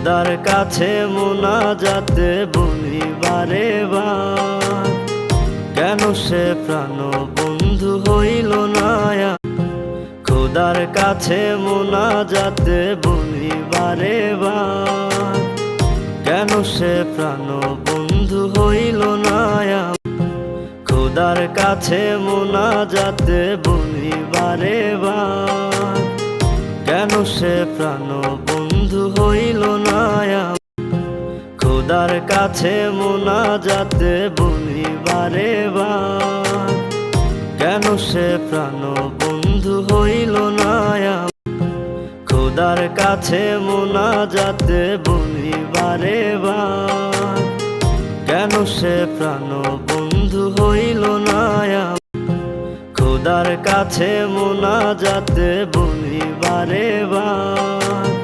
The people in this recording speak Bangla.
খোদার কাছে মুনাজাতে বলি বারে বার, কেন সে প্রাণ বন্ধু হইল না। খোদার কাছে মুনাজাতে বলি বারে বার, কেন সে প্রাণ বন্ধু হইল না। খোদার কাছে মুনাজাতে বলি বারে বার, কেন সে প্রাণ বন্ধু হইল না। খোদার কাছে মুনাজাতে বলি বারে বার, কেন সে প্রাণ বন্ধু হইল না। খোদার কাছে মুনাজাতে বলি বারে বার, কেন সে প্রাণ বন্ধু হইল না। খোদার কাছে মুনাজাতে বলি বারে বার।